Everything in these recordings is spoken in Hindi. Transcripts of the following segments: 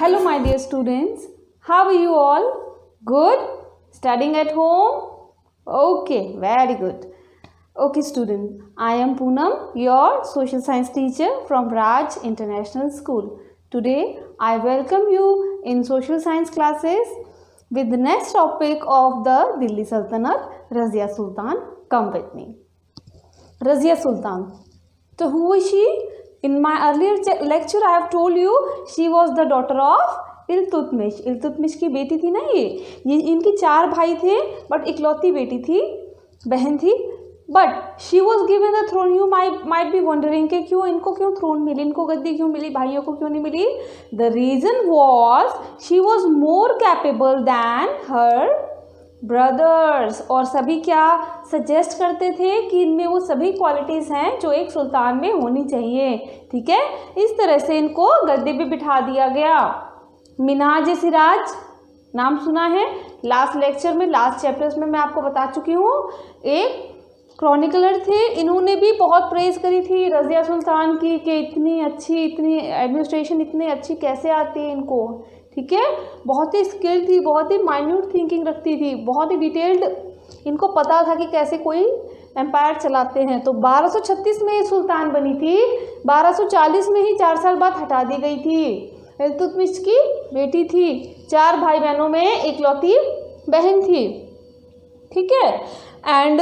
Hello, my dear students. How are you all? Good? Studying at home? Okay, very good. Okay, student. I am Poonam, your social science teacher from Raj International School. Today, I welcome you in social science classes with the next topic of the Delhi Sultanate, Razia Sultan. Come with me. Razia Sultan. So who was she? In my earlier lecture I have told you she was the daughter of Iltutmish. Iltutmish की बेटी थी ना ये इनके 4 भाई थे बट इकलौती बेटी थी, बहन थी. But she was given the throne. You might be wondering कि क्यों थ्रोन मिली, इनको गद्दी क्यों मिली, भाइयों को क्यों नहीं मिली. The reason was she was more capable than her brothers. और सभी क्या सजेस्ट करते थे कि इनमें वो सभी क्वालिटीज़ हैं जो एक सुल्तान में होनी चाहिए. ठीक है, इस तरह से इनको गद्दे पे बिठा दिया गया. मिन्हाज सिराज नाम सुना है, लास्ट लेक्चर में, लास्ट चैप्टर्स में मैं आपको बता चुकी हूँ. एक क्रॉनिकलर थे, इन्होंने भी बहुत प्रेज करी थी रज़िया सुल्तान की कि इतनी अच्छी, इतनी एडमिनिस्ट्रेशन इतनी अच्छी कैसे आती है इनको. ठीक है, बहुत ही स्किल थी, बहुत ही माइन्यूट थिंकिंग रखती थी, बहुत ही डिटेल्ड इनको पता था कि कैसे कोई एम्पायर चलाते हैं. तो 1236 में ये सुल्तान बनी थी, 1240 में ही 4 साल बाद हटा दी गई थी. इल्तुतमिश की बेटी थी, 4 भाई बहनों में इकलौती बहन थी. ठीक है, एंड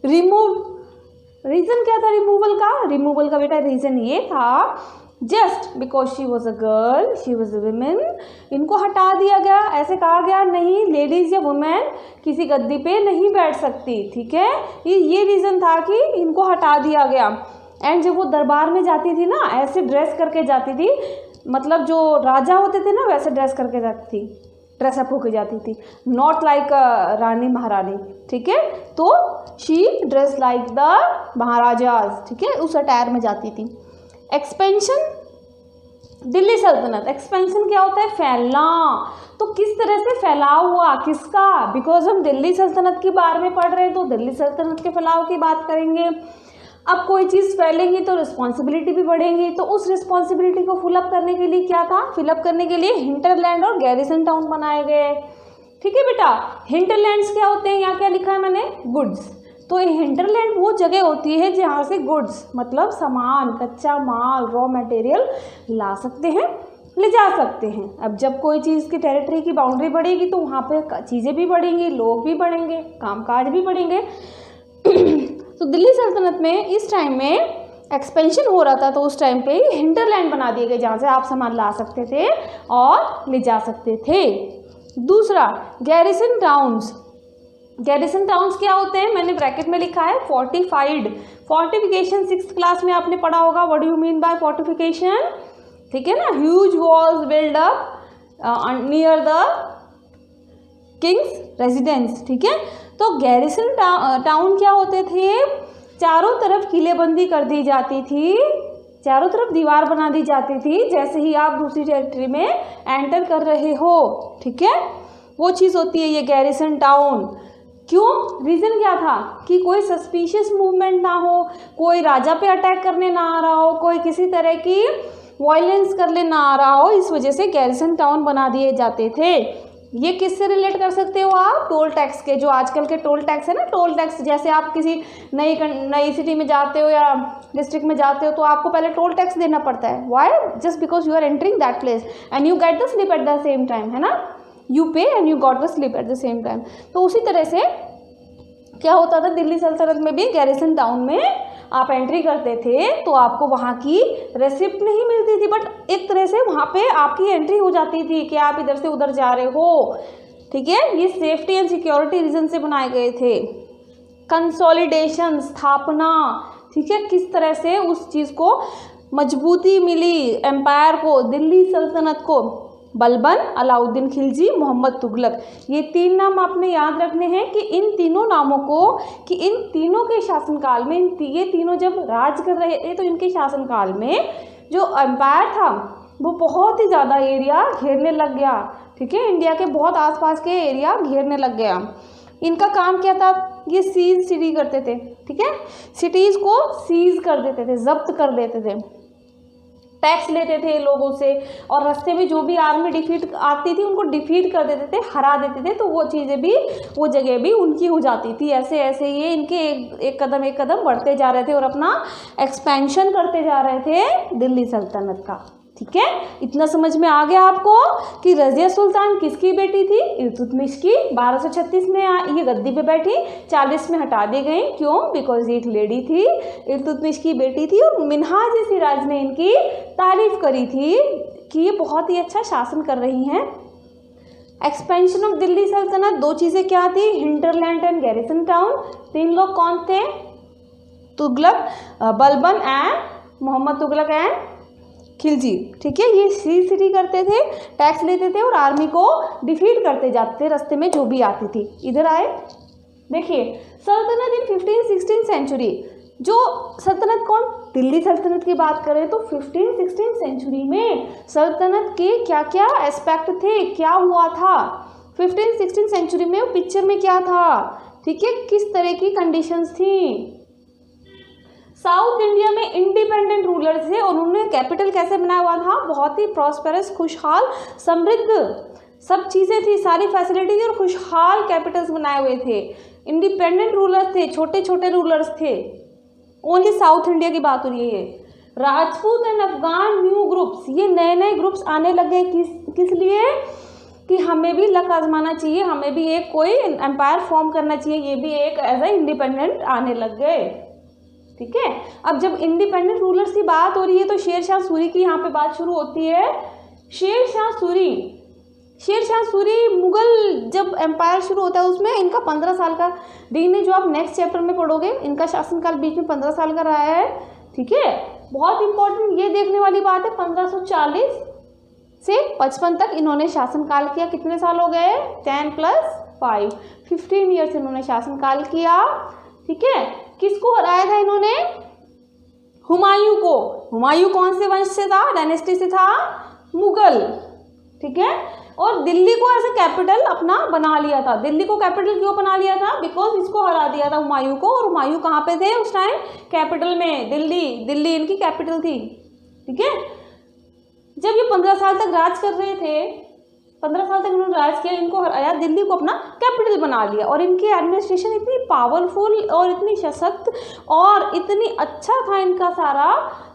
रीज़न क्या था रिमूवल का बेटा रीज़न ये था just because she was a girl, she was a women. इनको हटा दिया गया. ऐसे कहा गया नहीं, लेडीज़ या वुमेन किसी गद्दी पे नहीं बैठ सकती. ठीक है, ये रीज़न था कि इनको हटा दिया गया. एंड जब वो दरबार में जाती थी ना, ऐसे ड्रेस करके जाती थी, मतलब जो राजा होते थे ना वैसे ड्रेस करके जाती थी, ड्रेसअप होकर जाती थी, नॉट लाइक रानी महारानी. ठीक है, तो she dress like the Maharaja's. ठीक है, उस अटायर में जाती थी. एक्सपेंशन, दिल्ली सल्तनत. एक्सपेंशन क्या होता है? फैलना. तो किस तरह से फैलाव हुआ, किसका? बिकॉज हम दिल्ली सल्तनत के बारे में पढ़ रहे हैं तो दिल्ली सल्तनत के फैलाव की बात करेंगे. अब कोई चीज़ फैलेंगी तो रिस्पॉन्सिबिलिटी भी बढ़ेंगी. तो उस रिस्पॉन्सिबिलिटी को फिलअप करने के लिए क्या था? फिलअप करने के लिए हिंटरलैंड और गैरिसन टाउन बनाए गए. ठीक है बेटा, हिंटरलैंड्स क्या होते हैं? यहाँ क्या लिखा है मैंने? गुड्स. तो हिंटरलैंड वो जगह होती है जहाँ से गुड्स मतलब सामान, कच्चा माल, रॉ मटेरियल ला सकते हैं, ले जा सकते हैं. अब जब कोई चीज़ की टेरिटरी की बाउंड्री बढ़ेगी तो वहाँ पे चीज़ें भी बढ़ेंगी, लोग भी बढ़ेंगे, कामकाज भी बढ़ेंगे. तो दिल्ली सल्तनत में इस टाइम में एक्सपेंशन हो रहा था, तो उस टाइम पे हिंटरलैंड बना दिए गए जहाँ से आप सामान ला सकते थे और ले जा सकते थे. दूसरा, गैरिसन टाउन्स. गैरिसन टाउन्स क्या होते हैं? मैंने ब्रैकेट में लिखा है फोर्टिफाइड. फोर्टिफिकेशन 6th क्लास में आपने पढ़ा होगा. What do you mean by fortification? ठीक है ना, huge walls build up near the Kings residence. ठीक है, तो गैरिसन टाउन क्या होते थे? चारों तरफ किलेबंदी कर दी जाती थी, चारों तरफ दीवार बना दी जाती थी, जैसे ही आप दूसरी टेरिटरी में एंटर कर रहे हो. ठीक है, वो चीज़ होती है ये गैरिसन टाउन. क्यों? रीज़न क्या था? कि कोई सस्पिशियस मूवमेंट ना हो, कोई राजा पे अटैक करने ना आ रहा हो, कोई किसी तरह की वायलेंस करने ना आ रहा हो, इस वजह से गैरिसन टाउन बना दिए जाते थे. ये किससे रिलेट कर सकते हो आप? टोल टैक्स के. जो आजकल के टोल टैक्स है ना, टोल टैक्स, जैसे आप किसी नई सिटी में जाते हो या डिस्ट्रिक्ट में जाते हो तो आपको पहले टोल टैक्स देना पड़ता है. Why? Just because you are entering that place and you get the slip at the same time, है ना. You pay and you got the slip at the same time. तो उसी तरह से क्या होता था, दिल्ली सल्तनत में भी गैरिसन टाउन में आप एंट्री करते थे तो आपको वहाँ की रेसिप्ट नहीं मिलती थी, बट एक तरह से वहाँ पे आपकी एंट्री हो जाती थी कि आप इधर से उधर जा रहे हो. ठीक है, ये सेफ्टी एंड सिक्योरिटी रीजन से बनाए गए थे. कंसोलिडेशन, स्थापना. ठीक है, किस तरह से उस चीज़ को मजबूती मिली एम्पायर को, दिल्ली सल्तनत को. बलबन, अलाउद्दीन खिलजी, मोहम्मद तुगलक. ये 3 नाम आपने याद रखने हैं कि इन तीनों नामों को, कि इन तीनों के शासनकाल में ये तीनों जब राज कर रहे थे तो इनके शासनकाल में जो एम्पायर था वो बहुत ही ज़्यादा एरिया घेरने लग गया. ठीक है, इंडिया के बहुत आसपास के एरिया घेरने लग गया. इनका काम क्या था? ये सीज सिटी करते थे. ठीक है, सिटीज़ को सीज कर देते थे, जब्त कर देते थे. टैक्स लेते थे लोगों से, और रास्ते में जो भी आर्मी डिफीट आती थी उनको डिफीट कर देते थे, हरा देते थे, तो वो चीज़ें भी, वो जगह भी उनकी हो जाती थी। ऐसे ऐसे ये इनके एक कदम बढ़ते जा रहे थे और अपना एक्सपेंशन करते जा रहे थे दिल्ली सल्तनत का। ठीक है, इतना समझ में आ गया आपको कि रज़िया सुल्तान किसकी बेटी थी? इल्तुतमिश की। 1236 में ये गद्दी पे बैठी, 40 में हटा दी गई। क्यों? बिकॉज ये एक लेडी थी, इल्तुतमिश की बेटी थी, और मिन्हाज सिराज ने इनकी तारीफ करी थी कि ये बहुत ही अच्छा शासन कर रही हैं। एक्सपेंशन ऑफ दिल्ली सल्तनत, दो चीज़ें क्या थी? Hinterland and garrison town. 3 लोग कौन थे? Tughlaq, Balban and Mohammad Tughlaq and Khilji. ठीक है, ये सिटी करते थे, टैक्स लेते थे और आर्मी को डिफीट करते जाते थे रास्ते में जो भी आती थी। इधर आए, देखिए सल्तनत इन 15-16 सेंचुरी। जो सल्तनत कौन? दिल्ली सल्तनत की बात करें तो 15-16 सेंचुरी में सल्तनत के क्या क्या एस्पेक्ट थे, क्या हुआ था 15-16 सेंचुरी में, पिक्चर में क्या था? ठीक है, किस तरह की कंडीशंस थी? साउथ इंडिया में इंडिपेंडेंट रूलर्स थे और उन्होंने कैपिटल कैसे बनाया हुआ था? बहुत ही प्रॉस्पेरस, खुशहाल, समृद्ध सब चीज़ें थी, सारी फैसिलिटी थी और खुशहाल कैपिटल्स बनाए हुए थे। इंडिपेंडेंट रूलर्स थे, छोटे छोटे रूलर्स थे। ओनली साउथ इंडिया की बात हो रही है। Rajput and Afghan new groups, ये नए नए ग्रुप्स आने लगे। किस लिए? कि हमें भी लक आजमाना चाहिए, हमें भी एक कोई एम्पायर फॉर्म करना चाहिए। ये भी एक एज ए इंडिपेंडेंट आने लग गए। ठीक है, अब जब इंडिपेंडेंट रूलर्स की बात हो रही है तो शेर शाह सूरी की यहाँ पे बात शुरू होती है। शेर शाह सूरी मुगल जब एम्पायर शुरू होता है उसमें इनका 15 साल का दिन है, जो आप नेक्स्ट चैप्टर में पढ़ोगे। इनका शासनकाल बीच में 15 साल का रहा है। ठीक है, बहुत इंपॉर्टेंट ये देखने वाली बात है, 1540 से 55 तक इन्होंने शासनकाल किया। कितने साल हो गए? 10 + 5, 15 ईयर्स इन्होंने शासनकाल किया। ठीक है, किसको हराया था इन्होंने? हुमायूं को। हुमायूं कौन से वंश से था? डायनेस्टी से था, मुगल। ठीक है, और दिल्ली को ऐसे कैपिटल अपना बना लिया था। दिल्ली को कैपिटल क्यों बना लिया था? बिकॉज इसको हरा दिया था हुमायूं को, और हुमायूं कहाँ पे थे उस टाइम? कैपिटल में, दिल्ली इनकी कैपिटल थी। ठीक है, जब ये 15 साल तक राज कर रहे थे, 15 साल तक इन्होंने राज किया, इनको हराया, दिल्ली को अपना कैपिटल बना लिया, और इनकी एडमिनिस्ट्रेशन इतनी पावरफुल और इतनी सशक्त और इतनी अच्छा था इनका सारा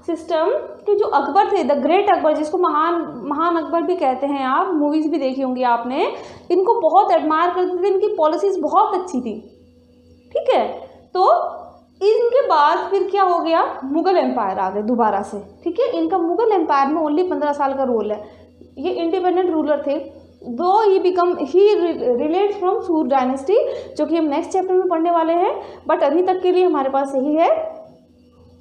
सिस्टम कि जो अकबर थे, द ग्रेट अकबर, जिसको महान अकबर भी कहते हैं, आप मूवीज़ भी देखी होंगी आपने, इनको बहुत एडमायर करते थे, इनकी पॉलिसीज़ बहुत अच्छी थी। ठीक है, तो इनके बाद फिर क्या हो गया? मुगल एम्पायर आ गए दोबारा से। ठीक है, इनका मुगल एम्पायर में ओनली 15 साल का रोल है। ये इंडिपेंडेंट रूलर थे, दो ही रिलेट्स फ्रॉम सूर डायनेस्टी, जो कि हम नेक्स्ट चैप्टर में पढ़ने वाले हैं, बट अभी तक के लिए हमारे पास यही है।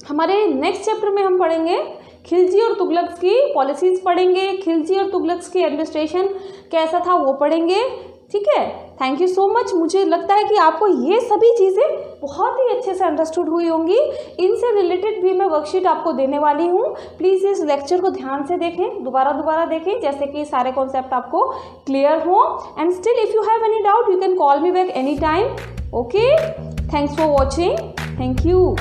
हमारे नेक्स्ट चैप्टर में हम पढ़ेंगे खिलजी और तुगलक की पॉलिसीज़ पढ़ेंगे, खिलजी और तुगलक की एडमिनिस्ट्रेशन कैसा था वो पढ़ेंगे। ठीक है, थैंक यू सो मच। मुझे लगता है कि आपको ये सभी चीज़ें बहुत ही अच्छे से अंडरस्टूड हुई होंगी। इनसे रिलेटेड भी मैं वर्कशीट आपको देने वाली हूँ। प्लीज़ इस लेक्चर को ध्यान से देखें, दोबारा देखें, जैसे कि सारे कॉन्सेप्ट आपको क्लियर हो। And still if you have any doubt you can call me back any time. Okay, thanks for watching, thank you.